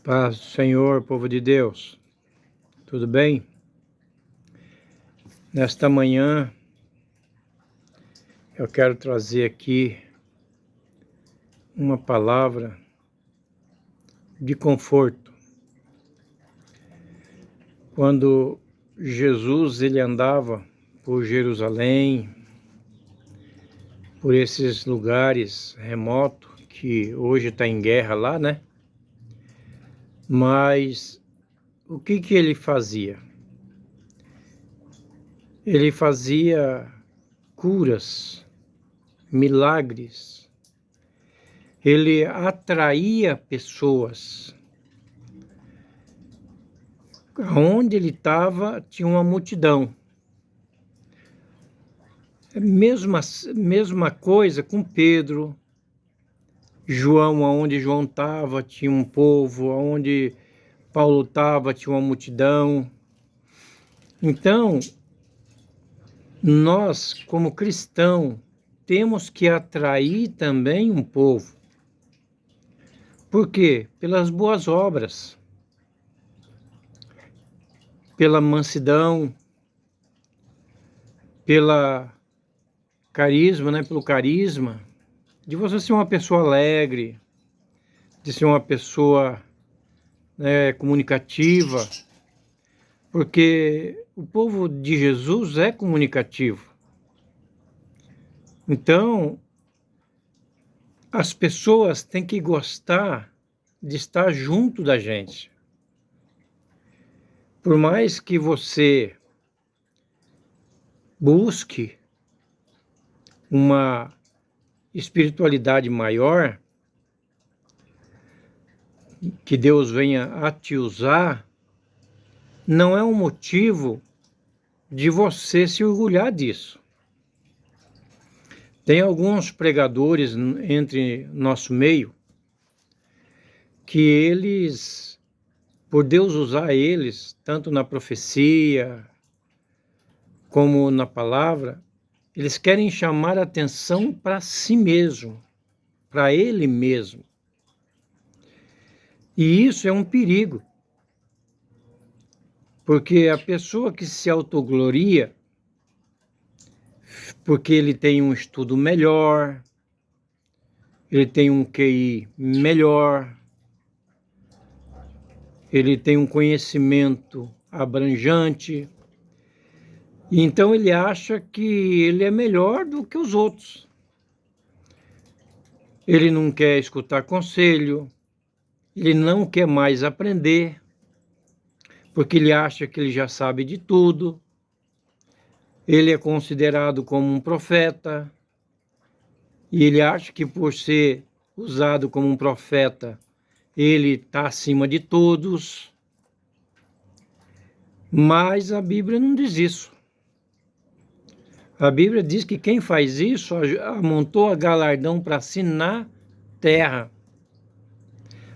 Paz do Senhor, povo de Deus, tudo bem? Nesta manhã eu quero trazer aqui uma palavra de conforto. Quando Jesus ele andava por Jerusalém, por esses lugares remotos que hoje está em guerra lá, né? Mas o que ele fazia? Ele fazia curas, milagres. Ele atraía pessoas. Onde ele estava, tinha uma multidão. Mesma coisa com Pedro, João, onde João estava, tinha um povo, onde Paulo estava, tinha uma multidão. Então, nós, como cristãos, temos que atrair também um povo. Por quê? Pelas boas obras, pela mansidão, pela carisma, né? Pelo carisma, de você ser uma pessoa alegre, de ser uma pessoa comunicativa, porque o povo de Jesus é comunicativo. Então, as pessoas têm que gostar de estar junto da gente. Por mais que você busque uma espiritualidade maior, que Deus venha a te usar, não é um motivo de você se orgulhar disso. Tem alguns pregadores entre nosso meio que eles, por Deus usar eles, tanto na profecia como na palavra, eles querem chamar a atenção para si mesmo, para ele mesmo. E isso é um perigo, porque a pessoa que se autogloria, porque ele tem um estudo melhor, ele tem um QI melhor, ele tem um conhecimento abrangente, e então ele acha que ele é melhor do que os outros. Ele não quer escutar conselho, ele não quer mais aprender, porque ele acha que ele já sabe de tudo. Ele é considerado como um profeta, e ele acha que por ser usado como um profeta, ele está acima de todos. Mas a Bíblia não diz isso. A Bíblia diz que quem faz isso amontoa galardão para si na terra.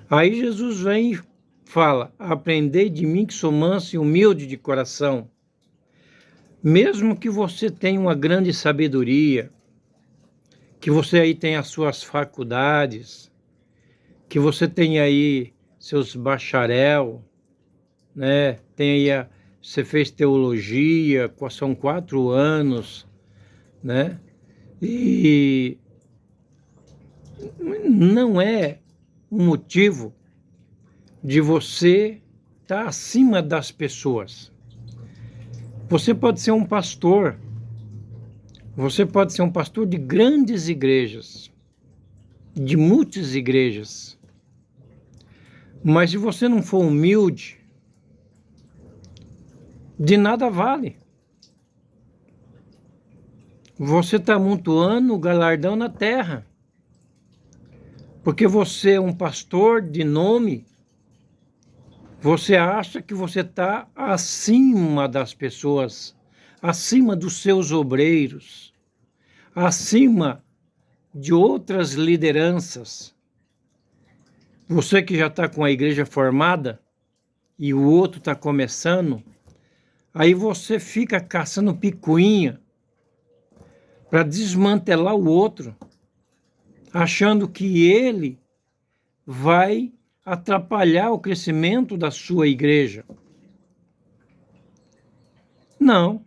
Aí Jesus vem e fala: aprendei de mim que sou manso e humilde de coração. Mesmo que você tenha uma grande sabedoria, que você aí tenha as suas faculdades, que você tenha aí seus bacharel, né? Você fez teologia, são 4 anos, né? E não é um motivo de você estar acima das pessoas. Você pode ser um pastor, você pode ser um pastor de grandes igrejas, de muitas igrejas, mas se você não for humilde, de nada vale. Você está amontoando o galardão na terra, porque você é um pastor de nome, você acha que você está acima das pessoas, acima dos seus obreiros, acima de outras lideranças. Você que já está com a igreja formada e o outro está começando, aí você fica caçando picuinha para desmantelar o outro, achando que ele vai atrapalhar o crescimento da sua igreja. Não.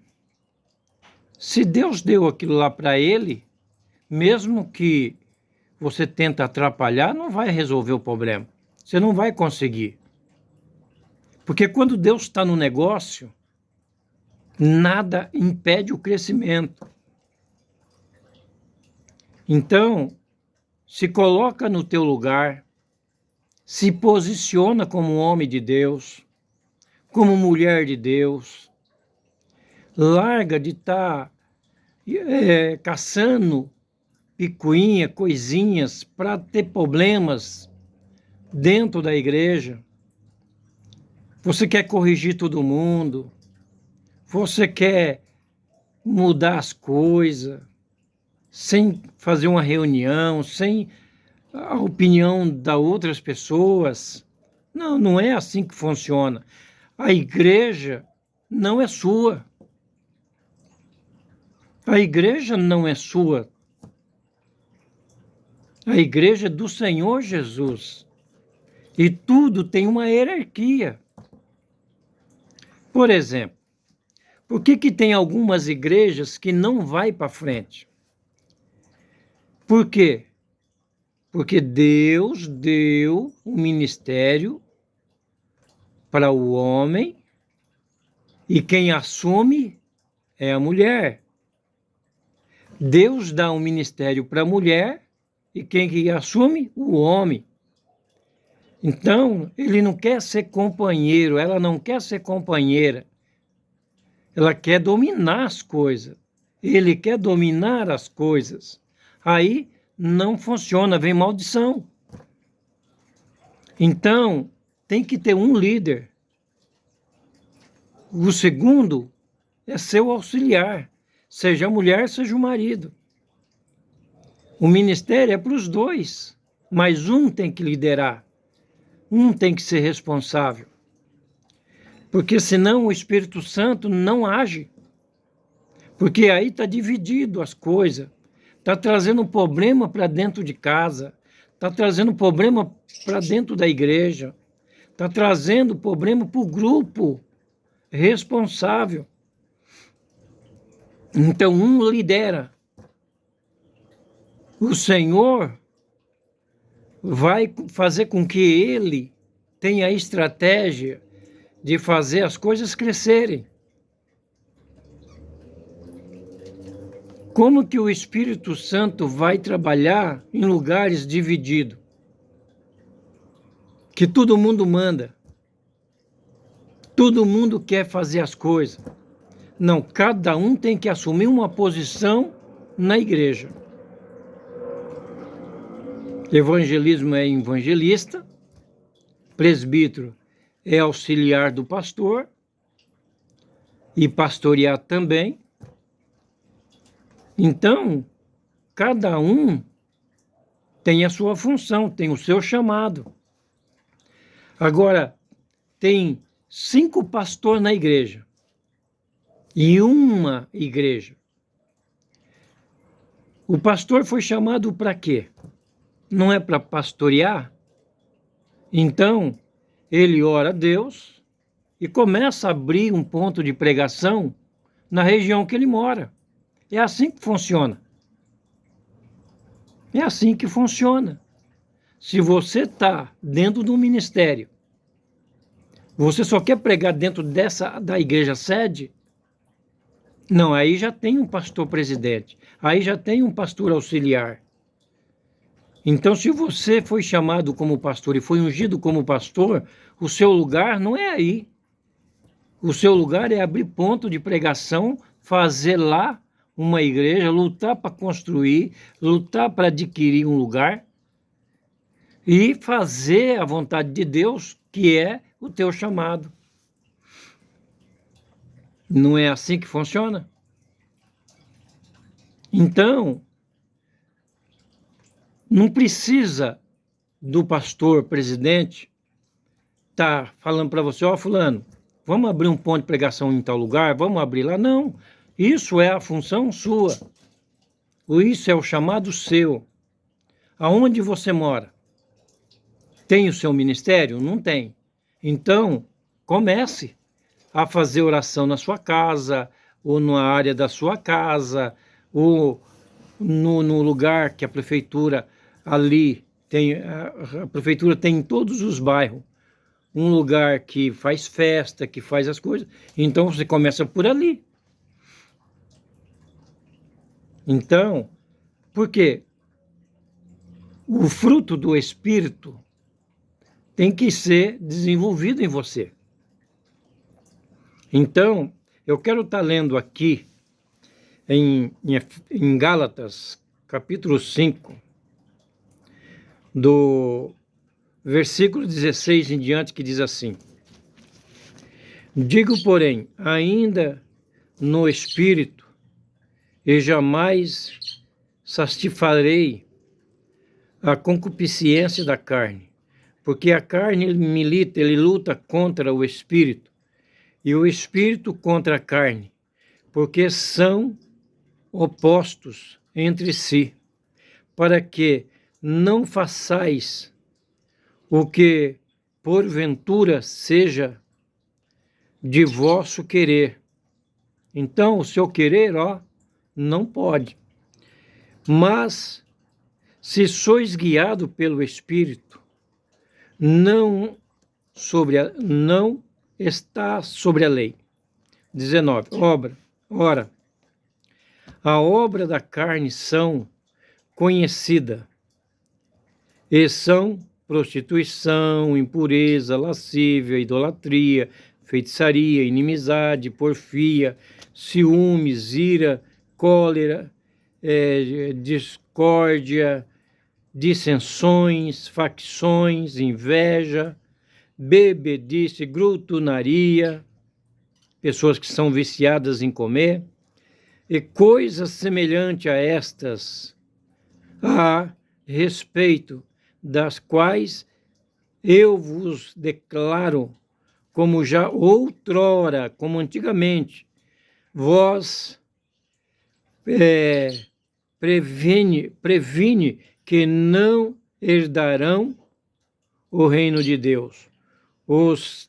Se Deus deu aquilo lá para ele, mesmo que você tenta atrapalhar, não vai resolver o problema. Você não vai conseguir. Porque quando Deus está no negócio, nada impede o crescimento. Então, se coloca no teu lugar, se posiciona como homem de Deus, como mulher de Deus. Larga de estar caçando picuinha, coisinhas para ter problemas dentro da igreja. Você quer corrigir todo mundo, você quer mudar as coisas, sem fazer uma reunião, sem a opinião das outras pessoas. Não, não é assim que funciona. A igreja não é sua. A igreja não é sua. A igreja é do Senhor Jesus. E tudo tem uma hierarquia. Por exemplo, por que tem algumas igrejas que não vai para frente? Por quê? Porque Deus deu um ministério para o homem e quem assume é a mulher. Deus dá um ministério para a mulher e quem que assume? O homem. Então, ele não quer ser companheiro, ela não quer ser companheira. Ela quer dominar as coisas. Ele quer dominar as coisas. Aí não funciona, vem maldição. Então, tem que ter um líder. O segundo é seu auxiliar, seja a mulher, seja o marido. O ministério é para os dois, mas um tem que liderar, um tem que ser responsável. Porque senão o Espírito Santo não age. Porque aí está dividido as coisas, está trazendo problema para dentro de casa, está trazendo problema para dentro da igreja, está trazendo problema para o grupo responsável. Então, um lidera. O Senhor vai fazer com que ele tenha a estratégia de fazer as coisas crescerem. Como que o Espírito Santo vai trabalhar em lugares divididos? Que todo mundo manda. Todo mundo quer fazer as coisas. Não, cada um tem que assumir uma posição na igreja. Evangelismo é evangelista, presbítero é auxiliar do pastor e pastorear também. Então, cada um tem a sua função, tem o seu chamado. Agora, tem 5 pastores na igreja e uma igreja. O pastor foi chamado para quê? Não é para pastorear? Então, ele ora a Deus e começa a abrir um ponto de pregação na região que ele mora. É assim que funciona. É assim que funciona. Se você está dentro do ministério, você só quer pregar dentro da igreja sede? Não, aí já tem um pastor presidente, aí já tem um pastor auxiliar. Então, se você foi chamado como pastor e foi ungido como pastor, o seu lugar não é aí. O seu lugar é abrir ponto de pregação, fazer lá uma igreja, lutar para construir, lutar para adquirir um lugar e fazer a vontade de Deus, que é o teu chamado. Não é assim que funciona? Então, não precisa do pastor presidente estar falando para você, ó, fulano, vamos abrir um ponto de pregação em tal lugar, vamos abrir lá. Não, isso é a função sua. Isso é o chamado seu. Aonde você mora? Tem o seu ministério? Não tem. Então, comece a fazer oração na sua casa, ou na área da sua casa, ou no lugar que a prefeitura ali tem. A prefeitura tem em todos os bairros um lugar que faz festa, que faz as coisas. Então, você começa por ali. Então, por quê? O fruto do Espírito tem que ser desenvolvido em você. Então, eu quero estar lendo aqui em Gálatas, capítulo 5, do versículo 16 em diante, que diz assim: digo, porém, ainda no Espírito, e jamais satisfarei a concupiscência da carne, porque a carne milita, ele luta contra o Espírito, e o Espírito contra a carne, porque são opostos entre si, para que não façais o que porventura seja de vosso querer. Então, o seu querer, não pode. Mas, se sois guiado pelo Espírito, não está sobre a lei. 19. Ora, a obra da carne são conhecida, e são prostituição, impureza, lascívia, idolatria, feitiçaria, inimizade, porfia, ciúmes, ira, cólera, discórdia, dissensões, facções, inveja, bebedice, glutonaria, pessoas que são viciadas em comer, e coisas semelhantes a estas, a respeito das quais eu vos declaro, como já outrora, como antigamente, vós previne que não herdarão o reino de Deus os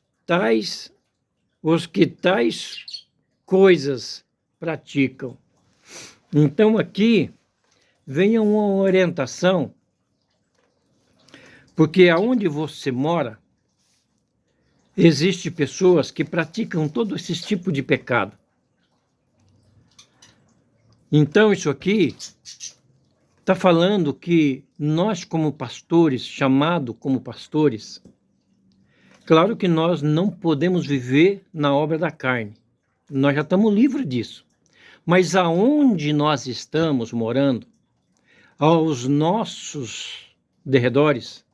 que tais coisas praticam. Então aqui vem uma orientação, porque aonde você mora, existem pessoas que praticam todo esse tipo de pecado. Então isso aqui está falando que nós, como pastores, chamados como pastores, claro que nós não podemos viver na obra da carne. Nós já estamos livres disso. Mas aonde nós estamos morando, aos nossos derredores,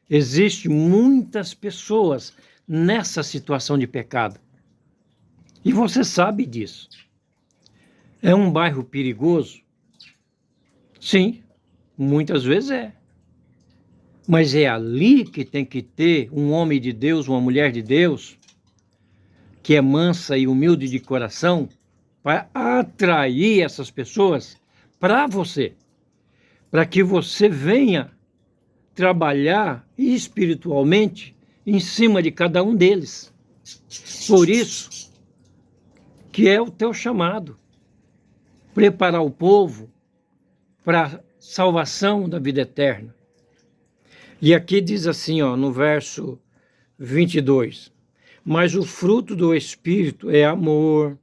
existem muitas pessoas nessa situação de pecado. E você sabe disso. É um bairro perigoso? Sim, muitas vezes é. Mas é ali que tem que ter um homem de Deus, uma mulher de Deus, que é mansa e humilde de coração, para atrair essas pessoas para você, para que você venha trabalhar espiritualmente em cima de cada um deles. Por isso que é o teu chamado, preparar o povo para a salvação da vida eterna. E aqui diz assim, no verso 22, mas o fruto do Espírito é amor,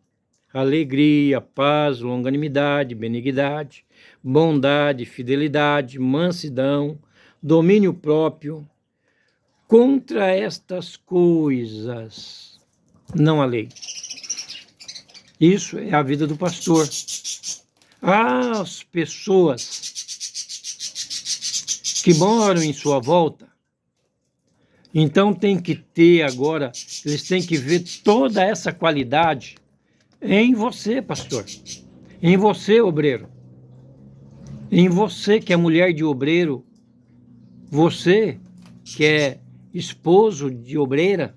alegria, paz, longanimidade, benignidade, bondade, fidelidade, mansidão, domínio próprio. Contra estas coisas não há lei. Isso é a vida do pastor. As pessoas que moram em sua volta, então tem que ter agora, eles têm que ver toda essa qualidade em você, pastor, em você, obreiro, em você que é mulher de obreiro, você que é esposo de obreira.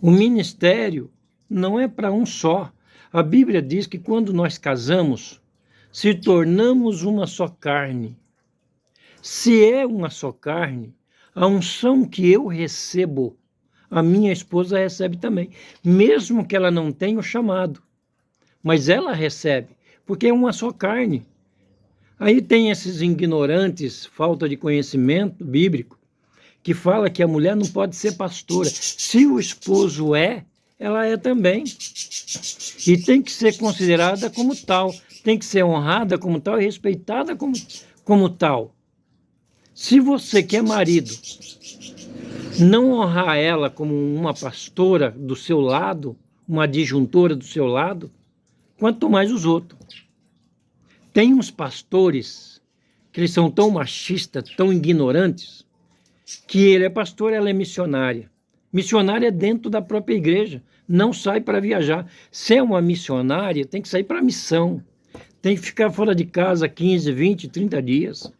O ministério não é para um só. A Bíblia diz que quando nós casamos, se tornamos uma só carne. Se é uma só carne, A unção que eu recebo, a minha esposa recebe também, mesmo que ela não tenha o chamado, mas ela recebe, porque é uma só carne. Aí tem esses ignorantes, falta de conhecimento bíblico, que fala que a mulher não pode ser pastora. Se o esposo é, ela é também. E tem que ser considerada como tal, tem que ser honrada como tal e respeitada como tal. Se você que é marido não honrar ela como uma pastora do seu lado, uma adjuntora do seu lado, quanto mais os outros. Tem uns pastores que eles são tão machistas, tão ignorantes, que ele é pastor, ela é missionária. Missionária é dentro da própria igreja, não sai para viajar. Se é uma missionária, tem que sair para missão. Tem que ficar fora de casa 15, 20, 30 dias.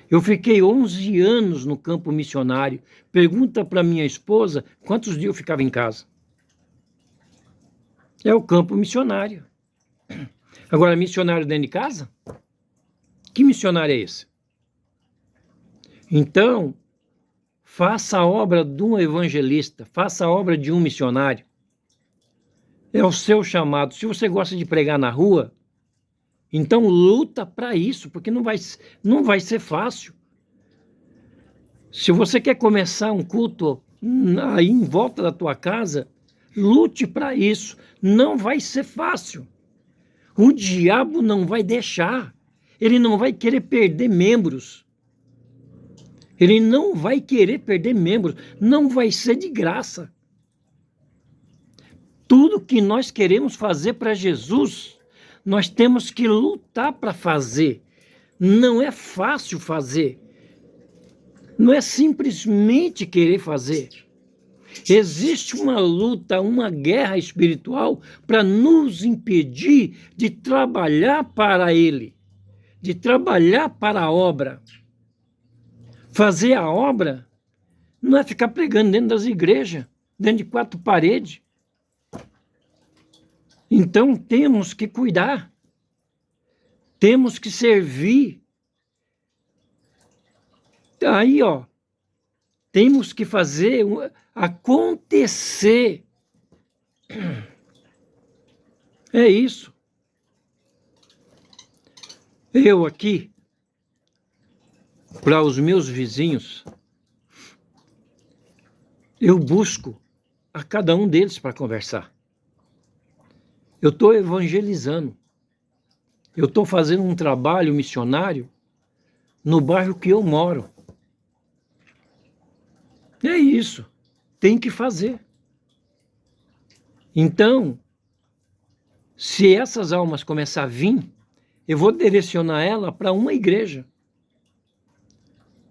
Eu fiquei 11 anos no campo missionário. Pergunta para minha esposa quantos dias eu ficava em casa. É o campo missionário. Agora, missionário dentro de casa? Que missionário é esse? Então, faça a obra de um evangelista, faça a obra de um missionário. É o seu chamado. Se você gosta de pregar na rua, então luta para isso, porque não vai ser fácil. Se você quer começar um culto aí em volta da tua casa, lute para isso. Não vai ser fácil. O diabo não vai deixar. Ele não vai querer perder membros. Ele não vai querer perder membros. Não vai ser de graça. Tudo que nós queremos fazer para Jesus, nós temos que lutar para fazer. Não é fácil fazer. Não é simplesmente querer fazer. Existe uma luta, uma guerra espiritual para nos impedir de trabalhar para Ele, de trabalhar para a obra. Fazer a obra não é ficar pregando dentro das igrejas, dentro de 4 paredes. Então temos que cuidar, temos que servir. Aí, temos que fazer acontecer. É isso. Eu aqui, para os meus vizinhos, eu busco a cada um deles para conversar. Eu estou evangelizando. Eu estou fazendo um trabalho missionário no bairro que eu moro. É isso. Tem que fazer. Então, se essas almas começarem a vir, eu vou direcionar ela para uma igreja.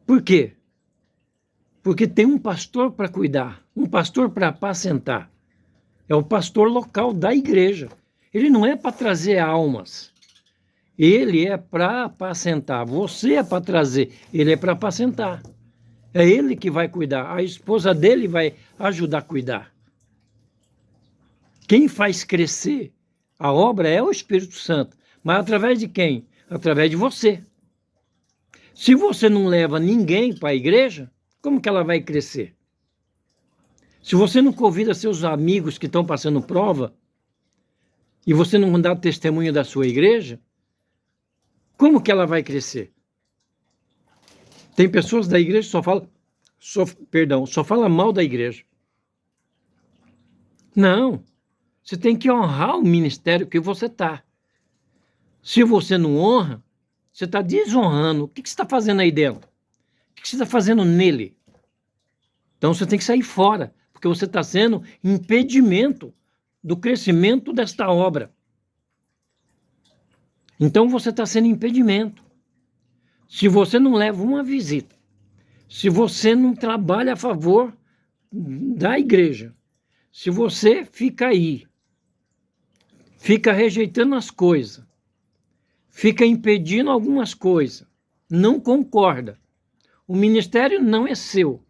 Por quê? Porque tem um pastor para cuidar, um pastor para apacentar. É o pastor local da igreja. Ele não é para trazer almas. Ele é para apacentar. Você é para trazer. Ele é para apacentar. É ele que vai cuidar. A esposa dele vai ajudar a cuidar. Quem faz crescer a obra é o Espírito Santo. Mas através de quem? Através de você. Se você não leva ninguém para a igreja, como que ela vai crescer? Se você não convida seus amigos que estão passando prova, e você não dá testemunho da sua igreja, como que ela vai crescer? Tem pessoas da igreja que só fala mal da igreja. Não. Você tem que honrar o ministério que você está. Se você não honra, você está desonrando. O que você está fazendo aí dentro? O que você está fazendo nele? Então você tem que sair fora, porque você está sendo impedimento do crescimento desta obra. Então você está sendo impedimento. Se você não leva uma visita, se você não trabalha a favor da igreja, se você fica aí, fica rejeitando as coisas, fica impedindo algumas coisas, não concorda, o ministério não é seu.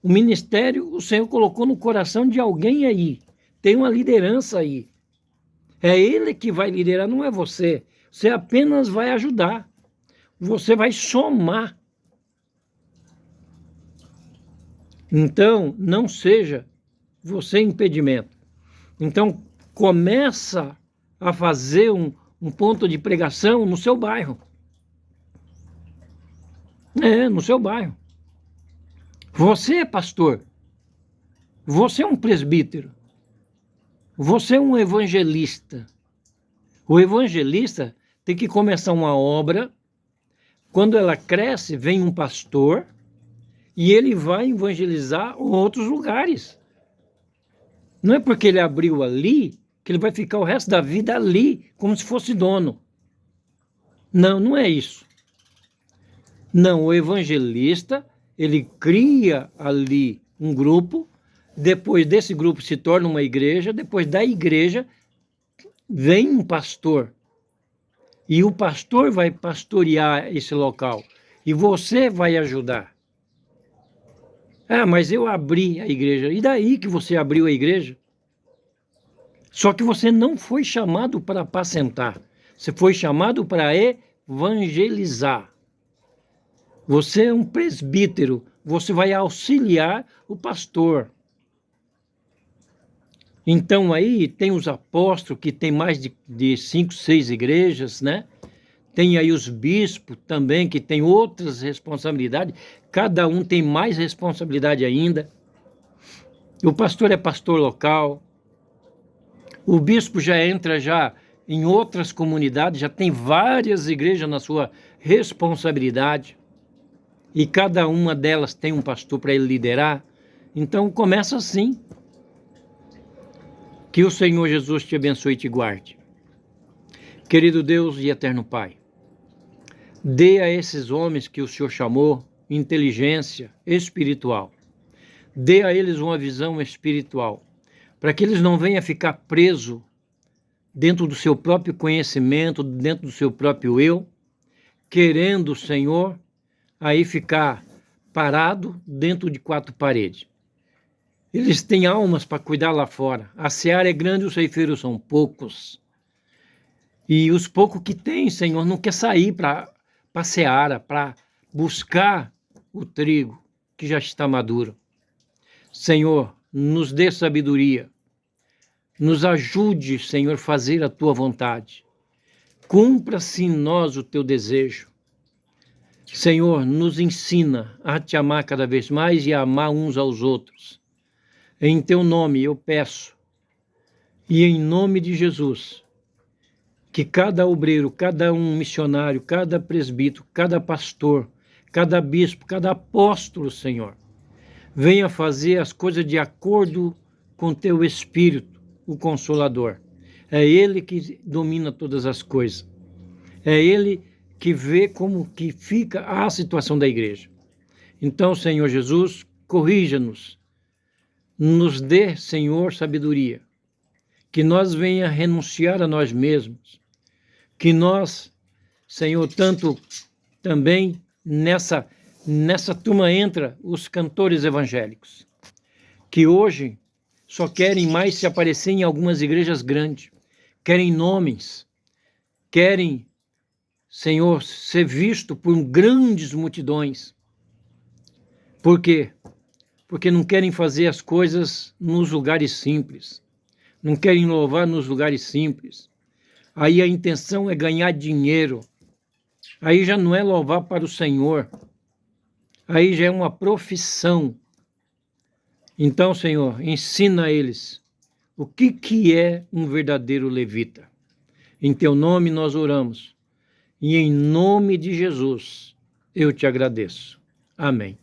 O ministério o Senhor colocou no coração de alguém aí. Tem uma liderança aí. É ele que vai liderar, não é você. Você apenas vai ajudar. Você vai somar. Então, não seja você impedimento. Então, começa a fazer um ponto de pregação no seu bairro. No seu bairro. Você é pastor. Você é um presbítero. Você é um evangelista. O evangelista tem que começar uma obra. Quando ela cresce, vem um pastor e ele vai evangelizar outros lugares. Não é porque ele abriu ali que ele vai ficar o resto da vida ali, como se fosse dono. Não, não é isso. Não, o evangelista, ele cria ali um grupo, depois desse grupo se torna uma igreja, depois da igreja vem um pastor. E o pastor vai pastorear esse local. E você vai ajudar. Ah, mas eu abri a igreja. E daí que você abriu a igreja? Só que você não foi chamado para apacentar. Você foi chamado para evangelizar. Você é um presbítero. Você vai auxiliar o pastor. Então aí tem os apóstolos, que tem mais de 5, 6 igrejas, né? Tem aí os bispos também, que tem outras responsabilidades. Cada um tem mais responsabilidade ainda. O pastor é pastor local. O bispo já entra já em outras comunidades, já tem várias igrejas na sua responsabilidade. E cada uma delas tem um pastor para ele liderar. Então começa assim. Que o Senhor Jesus te abençoe e te guarde. Querido Deus e eterno Pai, dê a esses homens que o Senhor chamou inteligência espiritual. Dê a eles uma visão espiritual, para que eles não venham ficar presos dentro do seu próprio conhecimento, dentro do seu próprio eu, querendo, Senhor, aí ficar parado dentro de 4 paredes. Eles têm almas para cuidar lá fora. A seara é grande e os ceifeiros são poucos. E os poucos que têm, Senhor, não quer sair para a seara, para buscar o trigo que já está maduro. Senhor, nos dê sabedoria. Nos ajude, Senhor, a fazer a tua vontade. Cumpra-se em nós o teu desejo. Senhor, nos ensina a te amar cada vez mais e a amar uns aos outros. Em teu nome eu peço, e em nome de Jesus, que cada obreiro, cada um missionário, cada presbítero, cada pastor, cada bispo, cada apóstolo, Senhor, venha fazer as coisas de acordo com teu Espírito, o Consolador. É Ele que domina todas as coisas. É Ele que vê como que fica a situação da igreja. Então, Senhor Jesus, corrija-nos. Nos dê, Senhor, sabedoria, que nós venha renunciar a nós mesmos, que nós, Senhor, tanto também nessa turma entra os cantores evangélicos, que hoje só querem mais se aparecer em algumas igrejas grandes, querem nomes, querem, Senhor, ser visto por grandes multidões. Por quê? Porque não querem fazer as coisas nos lugares simples. Não querem louvar nos lugares simples. Aí a intenção é ganhar dinheiro. Aí já não é louvar para o Senhor. Aí já é uma profissão. Então, Senhor, ensina a eles o que é um verdadeiro levita. Em teu nome nós oramos. E em nome de Jesus eu te agradeço. Amém.